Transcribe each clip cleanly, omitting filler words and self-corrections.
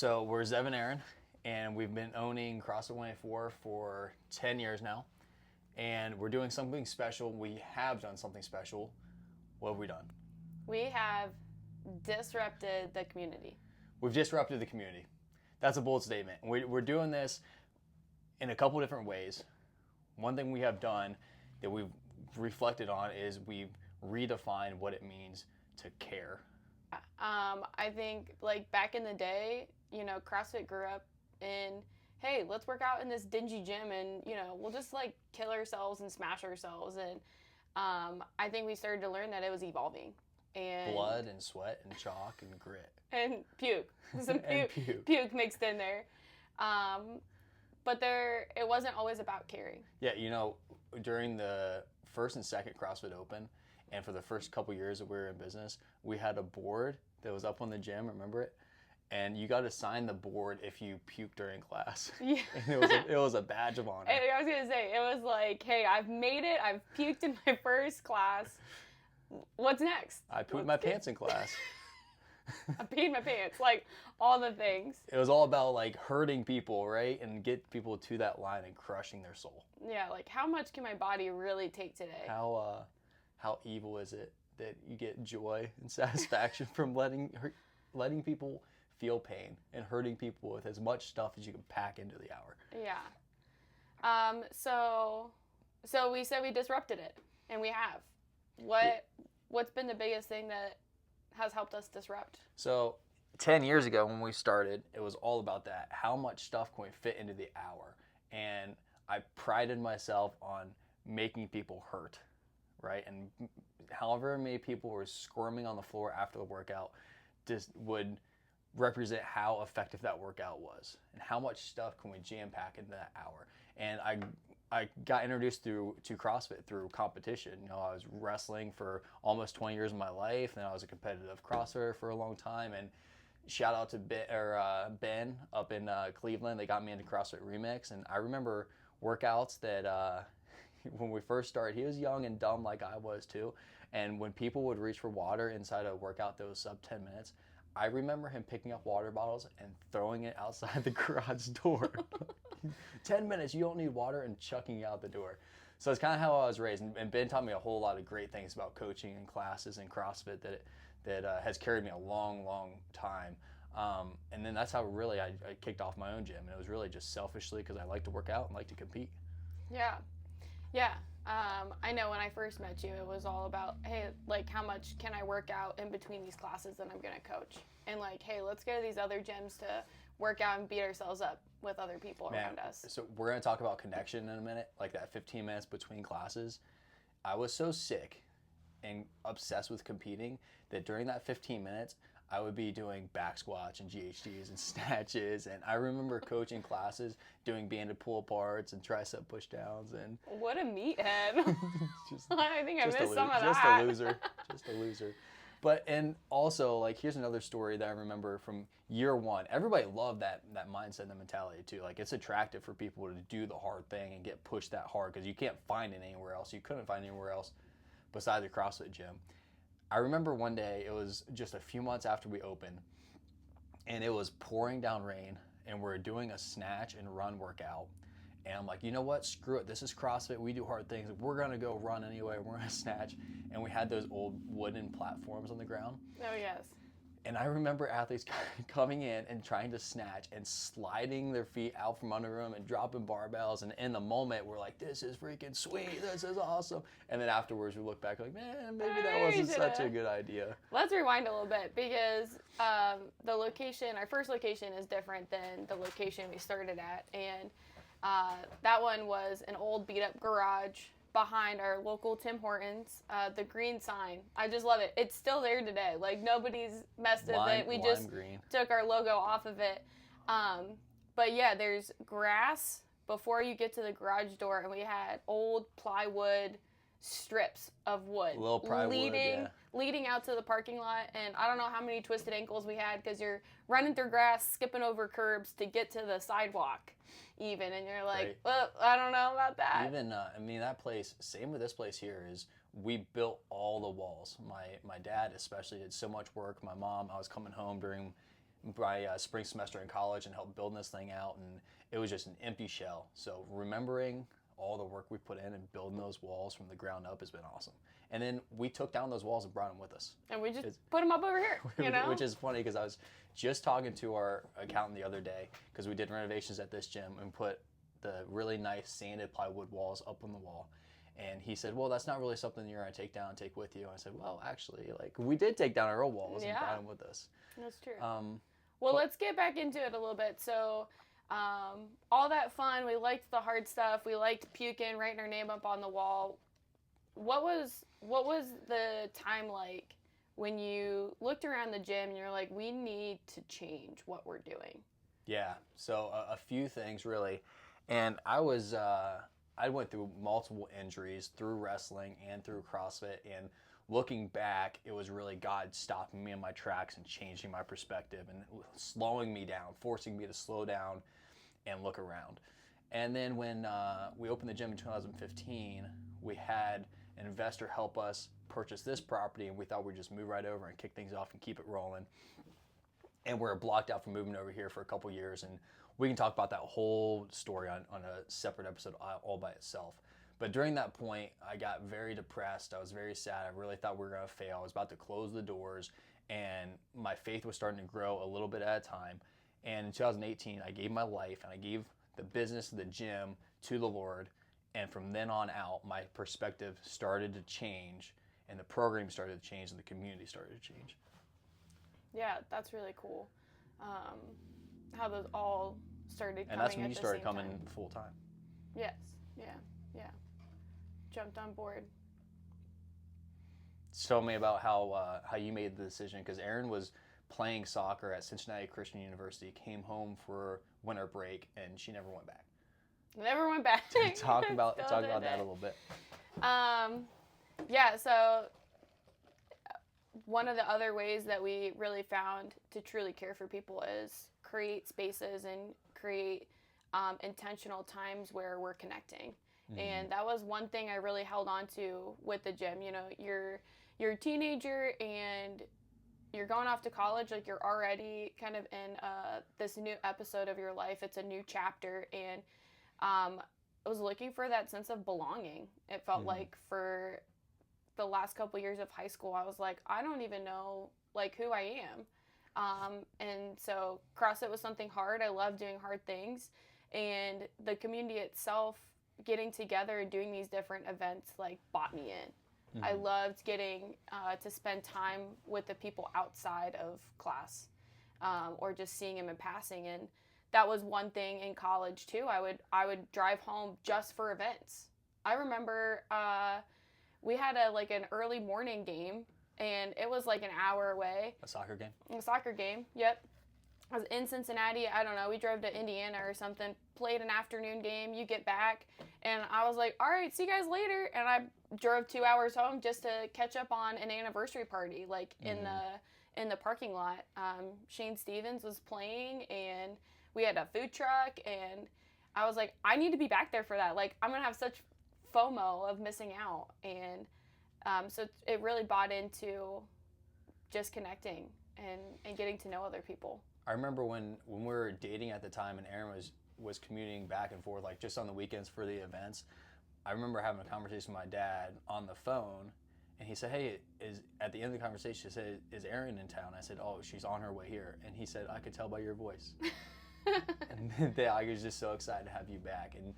So we're Zev and Aaron, and we've been owning CrossFit 184 for 10 years now, and we're doing something special. We have done something special. What have we done? We have disrupted the community. We've disrupted the community. That's a bold statement. We're doing this in a couple different ways. One thing we have done that we've reflected on is we've redefined what it means to care. I think like back in the day, CrossFit grew up in, hey, let's work out in this dingy gym and, we'll just like kill ourselves and smash ourselves. And I think we started to learn that it was evolving. And Blood and sweat and chalk and grit. And puke. Some puke mixed in there. But it wasn't always about caring. Yeah, during the first and second CrossFit Open, and for the first couple years that we were in business, we had a board that was up on the gym, remember it? And you got to sign the board if you puked during class. Yeah. And it was a badge of honor. And I was going to say, it was like, hey, I've made it. I've puked in my first class. What's next? I pooped my pants in class. I peed my pants, like all the things. It was all about like hurting people, right? And get people to that line and crushing their soul. Yeah, like how much can my body really take today? How evil is it that you get joy and satisfaction from letting people feel pain and hurting people with as much stuff as you can pack into the hour? Yeah. So we said we disrupted it, and we have. What's been the biggest thing that has helped us disrupt? So 10 years ago when we started, it was all about that. How much stuff can we fit into the hour? And I prided myself on making people hurt, right? And however many people were squirming on the floor after the workout just would represent how effective that workout was and how much stuff can we jam pack into that hour. And I got introduced to CrossFit through competition. I was wrestling for almost 20 years of my life, and I was a competitive CrossFitter for a long time. And shout out to Ben up in Cleveland. They got me into CrossFit Remix, and I remember workouts that when we first started, he was young and dumb like I was too. And when people would reach for water inside a workout that was sub 10 minutes, I remember him picking up water bottles and throwing it outside the garage door. 10 minutes, you don't need water, and chucking it out the door. So it's kind of how I was raised. And Ben taught me a whole lot of great things about coaching and classes and CrossFit that has carried me a long, long time. And then that's how really I kicked off my own gym. And it was really just selfishly because I like to work out and like to compete. Yeah. I know when I first met you, it was all about, hey, like how much can I work out in between these classes that I'm going to coach? And like, hey, let's go to these other gyms to work out and beat ourselves up with other people around us. So we're going to talk about connection in a minute, like that 15 minutes between classes. I was so sick and obsessed with competing that during that 15 minutes, I would be doing back squats and GHDs and snatches. And I remember coaching classes doing banded pull aparts and tricep push downs. And what a meathead. I think I missed some of that. Just a loser. But, and also, like, here's another story that I remember from year one. Everybody loved that mindset and the mentality, too. Like, it's attractive for people to do the hard thing and get pushed that hard because you can't find it anywhere else. You couldn't find it anywhere else besides the CrossFit gym. I remember one day, it was just a few months after we opened, and it was pouring down rain, and we're doing a snatch and run workout. And I'm like, you know what? Screw it. This is CrossFit. We do hard things. We're going to go run anyway. We're going to snatch. And we had those old wooden platforms on the ground. Oh, yes. And I remember athletes coming in and trying to snatch and sliding their feet out from under them and dropping barbells. And in the moment, we're like, this is freaking sweet. This is awesome. And then afterwards, we look back like, man, maybe that wasn't such a good idea. Let's rewind a little bit because the location, our first location is different than the location we started at. And that one was an old beat-up garage behind our local Tim Hortons. The green sign, I just love it. It's still there today. Like, nobody's messed with it. We just took our logo off of it. But yeah, there's grass before you get to the garage door, and we had old plywood strips of wood leading out to the parking lot. And I don't know how many twisted ankles we had because you're running through grass, skipping over curbs to get to the sidewalk even, and you're like, well, I don't know about that. Even that place, same with this place here, is we built all the walls. My dad especially did so much work. My mom, I was coming home during my spring semester in college and helped build this thing out, and it was just an empty shell. So remembering all the work we put in and building those walls from the ground up has been awesome. And then we took down those walls and brought them with us. And we just put them up over here, you know? Which is funny because I was just talking to our accountant the other day because we did renovations at this gym and put the really nice sanded plywood walls up on the wall. And he said, well, that's not really something you're going to take down and take with you. And I said, well, actually, like, we did take down our old walls and brought them with us. That's true. Well, let's get back into it a little bit. So all that fun, we liked the hard stuff. We liked puking, writing our name up on the wall. What was the time like when you looked around the gym and you're like, we need to change what we're doing? Yeah, so a few things really. And I went through multiple injuries through wrestling and through CrossFit. And looking back, it was really God stopping me in my tracks and changing my perspective and slowing me down, forcing me to slow down and look around. And then when we opened the gym in 2015, we had an investor help us purchase this property, and we thought we'd just move right over and kick things off and keep it rolling. And we're blocked out from moving over here for a couple years, and we can talk about that whole story on a separate episode all by itself. But during that point, I got very depressed. I was very sad. I really thought we were going to fail. I was about to close the doors, and my faith was starting to grow a little bit at a time. And in 2018, I gave my life, and I gave the business, the gym, to the Lord. And from then on out, my perspective started to change, and the program started to change, and the community started to change. Yeah, that's really cool. How those all started coming. And that's when you at the started same coming time. full time. Yes, yeah. Jumped on board. Tell me about how you made the decision, because Erin was playing soccer at Cincinnati Christian University, came home for winter break, and she never went back. Never went back. talk about that a little bit. Yeah, so one of the other ways that we really found to truly care for people is create spaces and create intentional times where we're connecting. Mm-hmm. And that was one thing I really held on to with the gym. You know, you're a teenager and you're going off to college, like you're already kind of in this new episode of your life. It's a new chapter, and I was looking for that sense of belonging. It felt like for the last couple years of high school, I was like, I don't even know like who I am. And so CrossFit was something hard. I love doing hard things, and the community itself, getting together and doing these different events, like bought me in. Mm-hmm. I loved getting to spend time with the people outside of class, or just seeing them in passing. And that was one thing in college too. I would drive home just for events. I remember we had an early morning game, and it was like an hour away. A soccer game? A soccer game, yep. I was in Cincinnati. I don't know. We drove to Indiana or something, played an afternoon game. You get back, and I was like, all right, see you guys later. And I drove 2 hours home just to catch up on an anniversary party, in the parking lot. Shane Stevens was playing, and we had a food truck, and I was like, I need to be back there for that. Like, I'm going to have such FOMO of missing out. And so it really bought into just connecting and getting to know other people. I remember when we were dating at the time, and Erin was commuting back and forth, like just on the weekends for the events. I remember having a conversation with my dad on the phone, and he said, hey, at the end of the conversation, he said, is Erin in town? I said, oh, she's on her way here. And he said, I could tell by your voice. And I was just so excited to have you back. And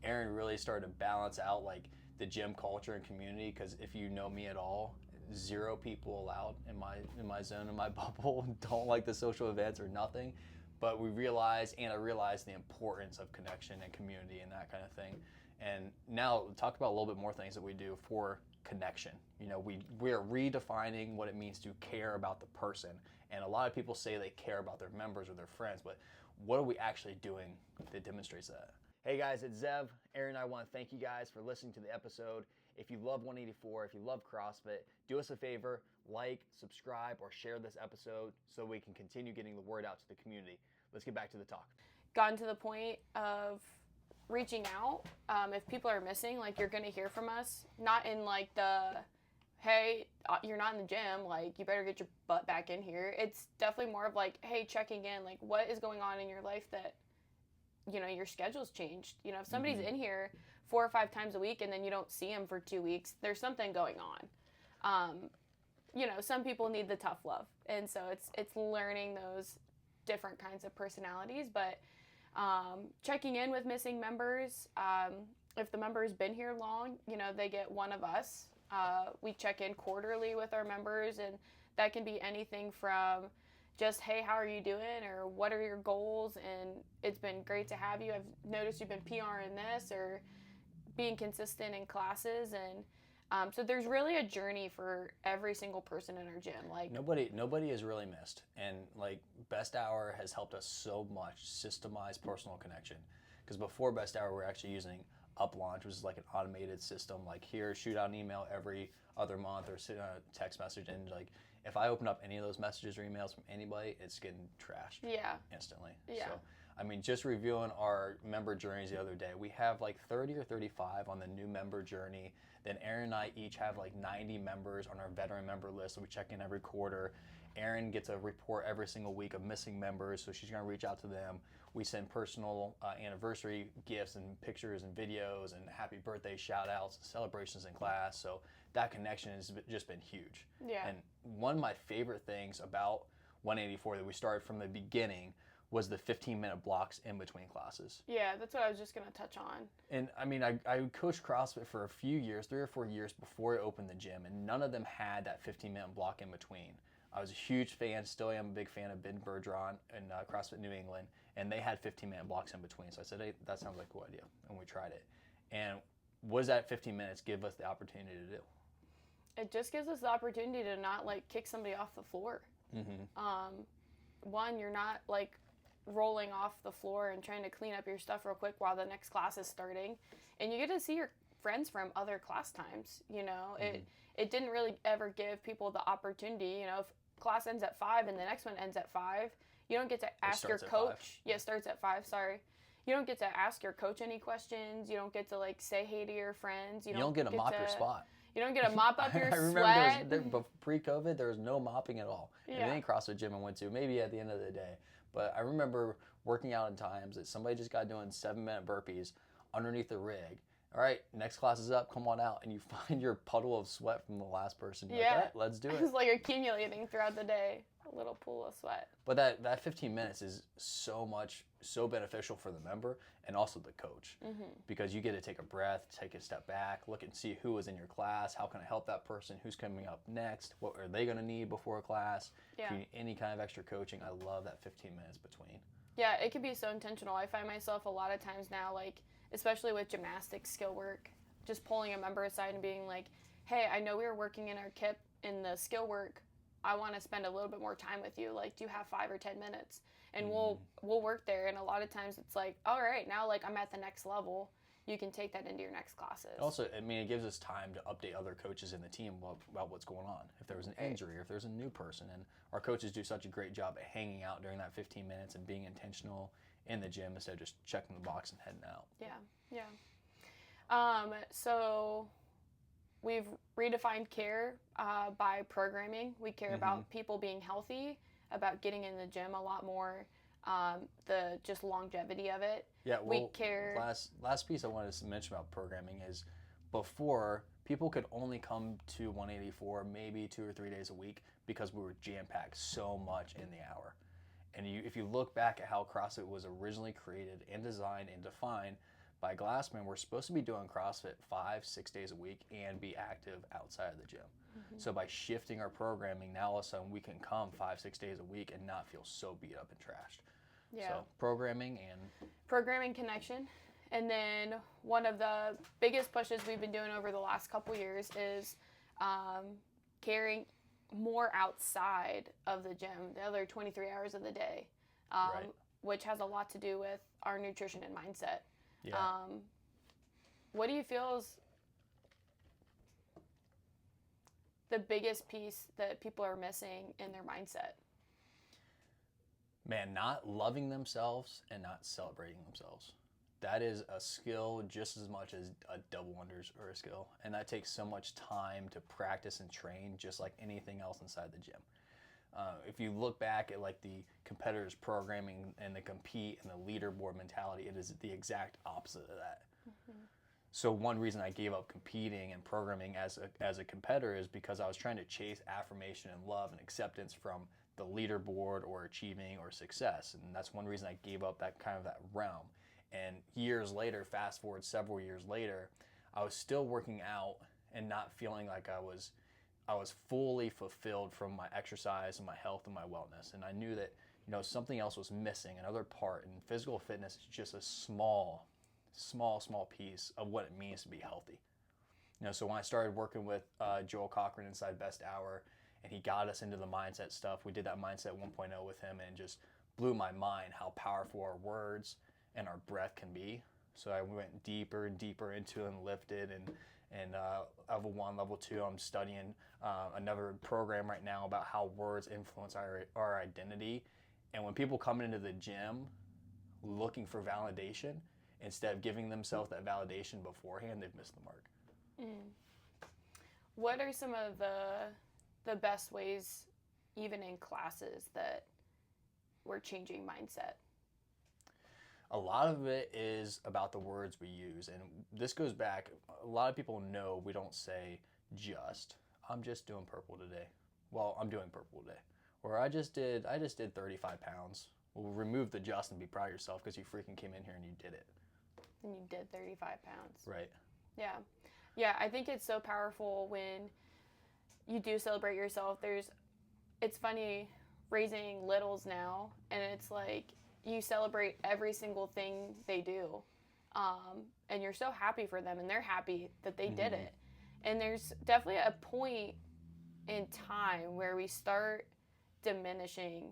Erin really started to balance out like the gym culture and community, because if you know me at all, 0 people allowed in my zone, in my bubble. Don't like the social events or nothing. But I realized the importance of connection and community and that kind of thing. And now talk about a little bit more things that we do for connection. You know, we are redefining what it means to care about the person. And a lot of people say they care about their members or their friends, but what are we actually doing that demonstrates that? Hey guys, it's Zev. Erin and I want to thank you guys for listening to the episode. If you love 184, if you love CrossFit, do us a favor, like, subscribe, or share this episode so we can continue getting the word out to the community. Let's get back to the talk. Gotten to the point of reaching out. If people are missing, like, you're going to hear from us. Not in like the hey, you're not in the gym, like, you better get your butt back in here. It's definitely more of like, hey, checking in, like, what is going on in your life that, you know, your schedule's changed. You know, if somebody's in here 4 or 5 times a week and then you don't see them for 2 weeks, there's something going on. You know, some people need the tough love, and so it's learning those different kinds of personalities, but checking in with missing members. If the member's been here long, you know, they get one of us. We check in quarterly with our members, and that can be anything from just, hey, how are you doing, or what are your goals, and it's been great to have you. I've noticed you've been PR in this, or being consistent in classes, and so there's really a journey for every single person in our gym. Like, nobody is really missed, and like Best Hour has helped us so much systemize personal connection. Because before Best Hour, we're actually using UpLaunch, which is like an automated system. Like, here, shoot out an email every other month, or send a text message, and like if I open up any of those messages or emails from anybody, it's getting trashed. Yeah. Instantly. Yeah. So, I mean, just reviewing our member journeys the other day, we have like 30 or 35 on the new member journey. Then Aaron and I each have like 90 members on our veteran member list, so we check in every quarter. Aaron gets a report every single week of missing members, so she's going to reach out to them. We send personal anniversary gifts and pictures and videos and happy birthday shout outs and celebrations in class. So that connection has just been huge. Yeah. And one of my favorite things about 184 that we started from the beginning was the 15-minute blocks in between classes. Yeah, that's what I was just going to touch on. And I mean, I coached CrossFit for a few years, 3 or 4 years before I opened the gym, and none of them had that 15-minute block in between. I was a huge fan, still am a big fan of Ben Bergeron and CrossFit New England, and they had 15-minute blocks in between. So I said, hey, that sounds like a cool idea, and we tried it. And what does that 15 minutes give us the opportunity to do? It just gives us the opportunity to not like kick somebody off the floor. One, you're not like rolling off the floor and trying to clean up your stuff real quick while the next class is starting, and you get to see your friends from other class times. You know, it didn't really ever give people the opportunity. You know, if class ends at 5 and the next one ends at 5, you don't get to ask your coach. Yeah, it starts at 5. Sorry. You don't get to ask your coach any questions. You don't get to like say hey to your friends. You don't get to mop your spot. You don't get to mop up your I sweat. remember pre-COVID, there was no mopping at all. Yeah. In any CrossFit gym I went to, maybe at the end of the day. But I remember working out in times that somebody just got doing 7-minute burpees underneath the rig. All right, next class is up, come on out. And you find your puddle of sweat from the last person. You're like, all right, let's do it. It's like accumulating throughout the day, a little pool of sweat. But that 15 minutes is so beneficial for the member and also the coach. Because you get to take a breath, take a step back, look and see who was in your class, how can I help that person, who's coming up next, what are they going to need before a class. If you need any kind of extra coaching, I love that 15 minutes between. Yeah, it can be so intentional. I find myself a lot of times now, like, especially with gymnastics skill work, just pulling a member aside and being like, hey, I know we were working in our kip in the skill work. I want to spend a little bit more time with you. Like, do you have 5 or 10 minutes? And we'll work there. And a lot of times it's like, all right, now like I'm at the next level. You can take that into your next classes. Also, I mean, it gives us time to update other coaches in the team about what's going on. If there was an injury or if there's a new person. And our coaches do such a great job at hanging out during that 15 minutes and being intentional in the gym instead of just checking the box and heading out. Yeah. So we've redefined care by programming. We care about people being healthy, about getting in the gym a lot more, the just longevity of it. Yeah, well, we care. Last piece I wanted to mention about programming is before, people could only come to 184 maybe 2 or 3 days a week because we were jam-packed so much in the hour. And if you look back at how CrossFit was originally created and designed and defined by Glassman, we're supposed to be doing CrossFit 5-6 days a week and be active outside of the gym. So by shifting our programming, now all of a sudden we can come 5-6 days a week and not feel so beat up and trashed. Yeah. So programming connection. And then one of the biggest pushes we've been doing over the last couple years is caring more outside of the gym, the other 23 hours of the day, which has a lot to do with our nutrition and mindset. Yeah. What do you feel is the biggest piece that people are missing in their mindset? Man, not loving themselves and not celebrating themselves. That is a skill just as much as a double unders are a skill. And that takes so much time to practice and train, just like anything else inside the gym. If you look back at like the competitors programming and the compete and the leaderboard mentality, it is the exact opposite of that. Mm-hmm. So one reason I gave up competing and programming as a competitor is because I was trying to chase affirmation and love and acceptance from the leaderboard or achieving or success. And that's one reason I gave up that kind of that realm. And years later, fast forward several years later, I was still working out and not feeling like I was fully fulfilled from my exercise and my health and my wellness. And I knew that, something else was missing, another part. And physical fitness is just a small piece of what it means to be healthy. So when I started working with Joel Cochran inside Best Hour, and he got us into the mindset stuff, we did that Mindset 1.0 with him, and just blew my mind how powerful our words and our breath can be. So I went deeper and deeper into it and lifted, and level 1, level 2, I'm studying another program right now about how words influence our identity. And when people come into the gym looking for validation, instead of giving themselves that validation beforehand, they've missed the mark. What are some of the best ways, even in classes, that we're changing mindset? A lot of it is about the words we use, and this goes back, a lot of people know we don't say I'm just doing purple today. Well, I'm doing purple today. Or I just did 35 pounds. Well, remove the just and be proud of yourself because you freaking came in here and you did it. And you did 35 pounds. Right. Yeah. Yeah, I think it's so powerful when you do celebrate yourself. It's funny raising littles now, and it's like you celebrate every single thing they do. And you're so happy for them, and they're happy that they did it. And there's definitely a point in time where we start diminishing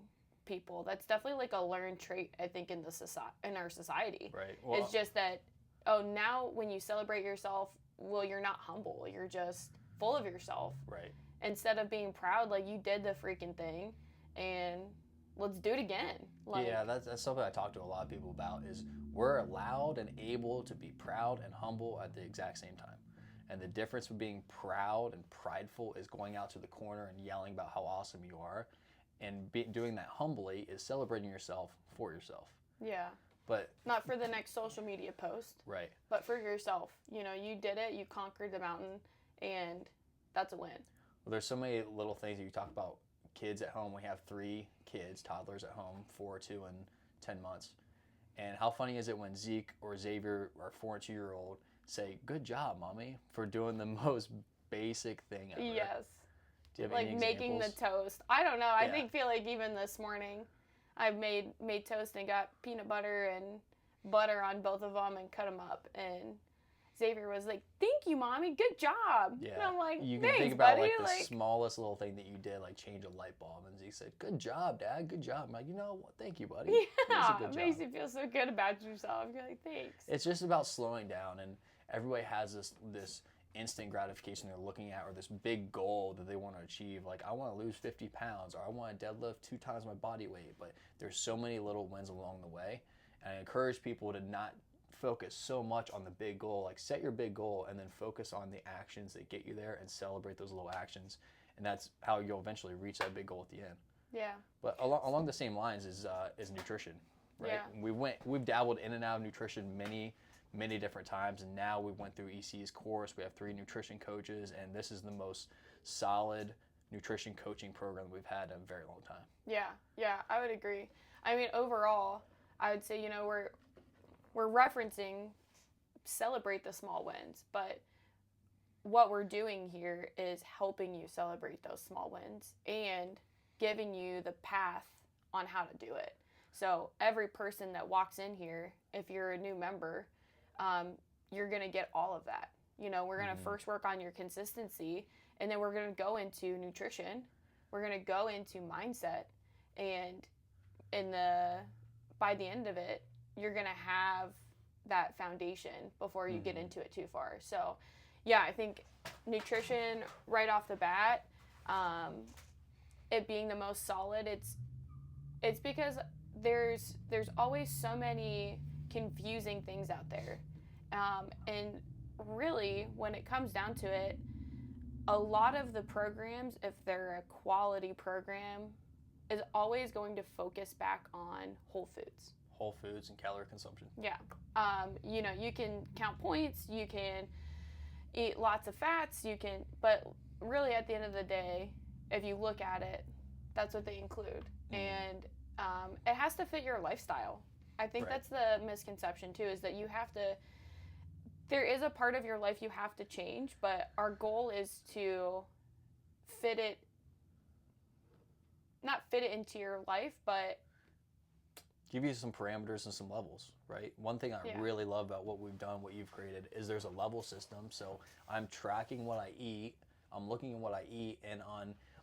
people. That's definitely like a learned trait, I think, in our society. Right. Well, it's just that, now when you celebrate yourself, well, you're not humble. You're just full of yourself. Right. Instead of being proud, like, you did the freaking thing, and let's do it again. Yeah, that's something I talk to a lot of people about, is we're allowed and able to be proud and humble at the exact same time. And the difference with being proud and prideful is going out to the corner and yelling about how awesome you are. And doing that humbly is celebrating yourself for yourself. Yeah. But not for the next social media post. Right. But for yourself. You did it, you conquered the mountain, and that's a win. Well, there's so many little things that you talk about. Kids at home, we have 3 kids, toddlers at home, 4, 2, and 10 months. And how funny is it when Zeke or Xavier, our 4 and 2-year-old, say, "Good job, Mommy," for doing the most basic thing ever? Yes. Do you have like any making examples? the toast. I don't know. I feel like even this morning, I've made toast and got peanut butter and butter on both of them and cut them up. And Xavier was like, "Thank you, Mommy. Good job." Yeah. And I'm like, you can "Thanks, think about buddy." like the smallest little thing that you did, like change a light bulb, and Zeke said, "Good job, Dad. Good job." I'm like, thank you, buddy. Yeah, it it makes you feel so good about yourself. You're like, "Thanks." It's just about slowing down, and everybody has this instant gratification they're looking at, or this big goal that they want to achieve. Like, I want to lose 50 pounds, or I want to deadlift 2 times my body weight. But there's so many little wins along the way, and I encourage people to not focus so much on the big goal. Like, set your big goal and then focus on the actions that get you there and celebrate those little actions, and that's how you'll eventually reach that big goal at the end. Yeah. But along the same lines is nutrition, right? Yeah. We've dabbled in and out of nutrition many different times, and now we went through EC's course. We have 3 nutrition coaches, and this is the most solid nutrition coaching program we've had in a very long time. Yeah, I would agree. I mean, overall, I would say, we're referencing celebrate the small wins, but what we're doing here is helping you celebrate those small wins and giving you the path on how to do it. So every person that walks in here, if you're a new member, you're going to get all of that. We're going to first work on your consistency, and then we're going to go into nutrition. We're going to go into mindset, and by the end of it, you're going to have that foundation before you get into it too far. So, yeah, I think nutrition right off the bat, it being the most solid, it's because there's always so many confusing things out there. And really, when it comes down to it, a lot of the programs, if they're a quality program, is always going to focus back on whole foods. Whole foods and calorie consumption. Yeah. You know, you can count points, you can eat lots of fats, but really at the end of the day, if you look at it, that's what they include. And it has to fit your lifestyle. I think that's the misconception too, is that there is a part of your life you have to change, but our goal is to not fit it into your life, but give you some parameters and some levels, right? One thing I really love about what we've done, what you've created, is there's a level system. So I'm tracking what I eat, I'm looking at what I eat, and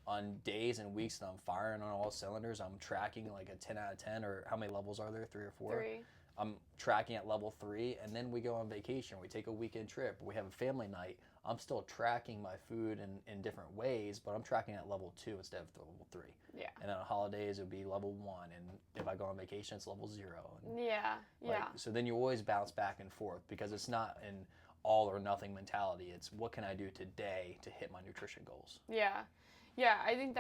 on days and weeks that I'm firing on all cylinders, I'm tracking like a 10 out of 10, or how many levels are there? 3 or 4? 3. I'm tracking at level 3, and then we go on vacation. We take a weekend trip. We have a family night. I'm still tracking my food in different ways, but I'm tracking at level 2 instead of level 3. Yeah. And then on holidays, it would be level 1, and if I go on vacation, it's level 0. And so then you always bounce back and forth, because it's not an all or nothing mentality. It's what can I do today to hit my nutrition goals? Yeah. I think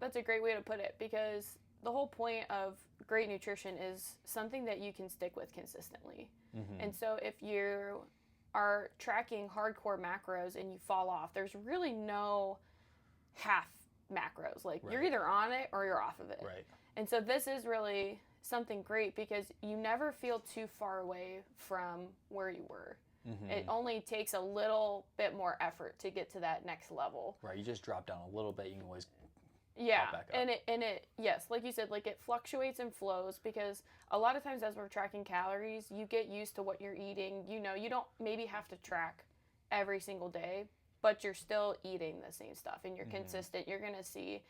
that's a great way to put it, because the whole point of great nutrition is something that you can stick with consistently. Mm-hmm. And so if you are tracking hardcore macros and you fall off, there's really no half macros. Like you're either on it or you're off of it. Right. And so this is really something great, because you never feel too far away from where you were. Mm-hmm. It only takes a little bit more effort to get to that next level. Right. You just drop down a little bit, you can always yeah, back up. and it yes, like you said, like it fluctuates and flows, because a lot of times as we're tracking calories, you get used to what you're eating. You know, you don't maybe have to track every single day, but you're still eating the same stuff, and you're consistent. You're gonna see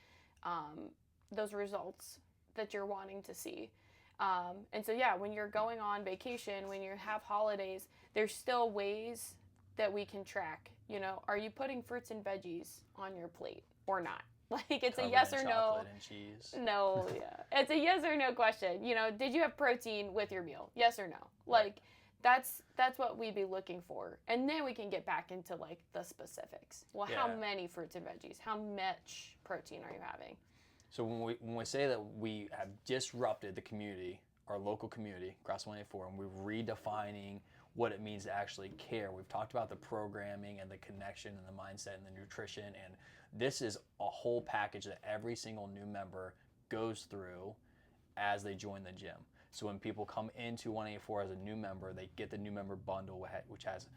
those results that you're wanting to see. And so when you're going on vacation, when you have holidays, there's still ways that we can track. You know, are you putting fruits and veggies on your plate or not? Like, it's a yes or no. And cheese. No, it's a yes or no question. You know, did you have protein with your meal? Yes or no? Like, that's what we'd be looking for. And then we can get back into, like, the specifics. Well, how many fruits and veggies? How much protein are you having? So when we say that we have disrupted the community, our local community, Cross 184, and we're redefining what it means to actually care. We've talked about the programming and the connection and the mindset and the nutrition, and this is a whole package that every single new member goes through as they join the gym. So when people come into 184 as a new member, they get the new member bundle, which has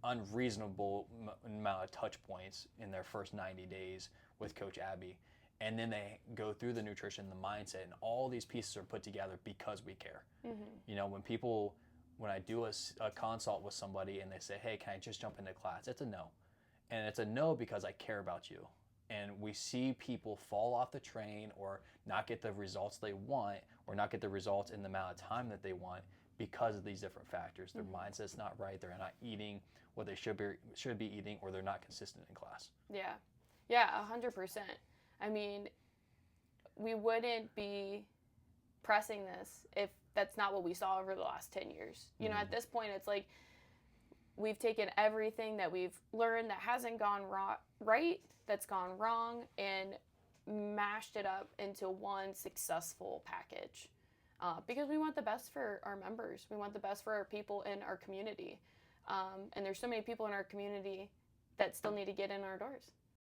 unreasonable amount of touch points in their first 90 days with Coach Abby. And then they go through the nutrition, the mindset, and all these pieces are put together because we care. Mm-hmm. You know, when I do a consult with somebody and they say, hey, can I just jump into class? It's a no. And it's a no because I care about you. And we see people fall off the train or not get the results they want, or not get the results in the amount of time that they want because of these different factors. Their mindset's not right. They're not eating what they should be eating, or they're not consistent in class. Yeah, 100%. I mean, we wouldn't be pressing this if that's not what we saw over the last 10 years. You know, at this point, it's like we've taken everything that we've learned that hasn't gone right, that's gone wrong, and mashed it up into one successful package. Because we want the best for our members. We want the best for our people in our community. And there's so many people in our community that still need to get in our doors.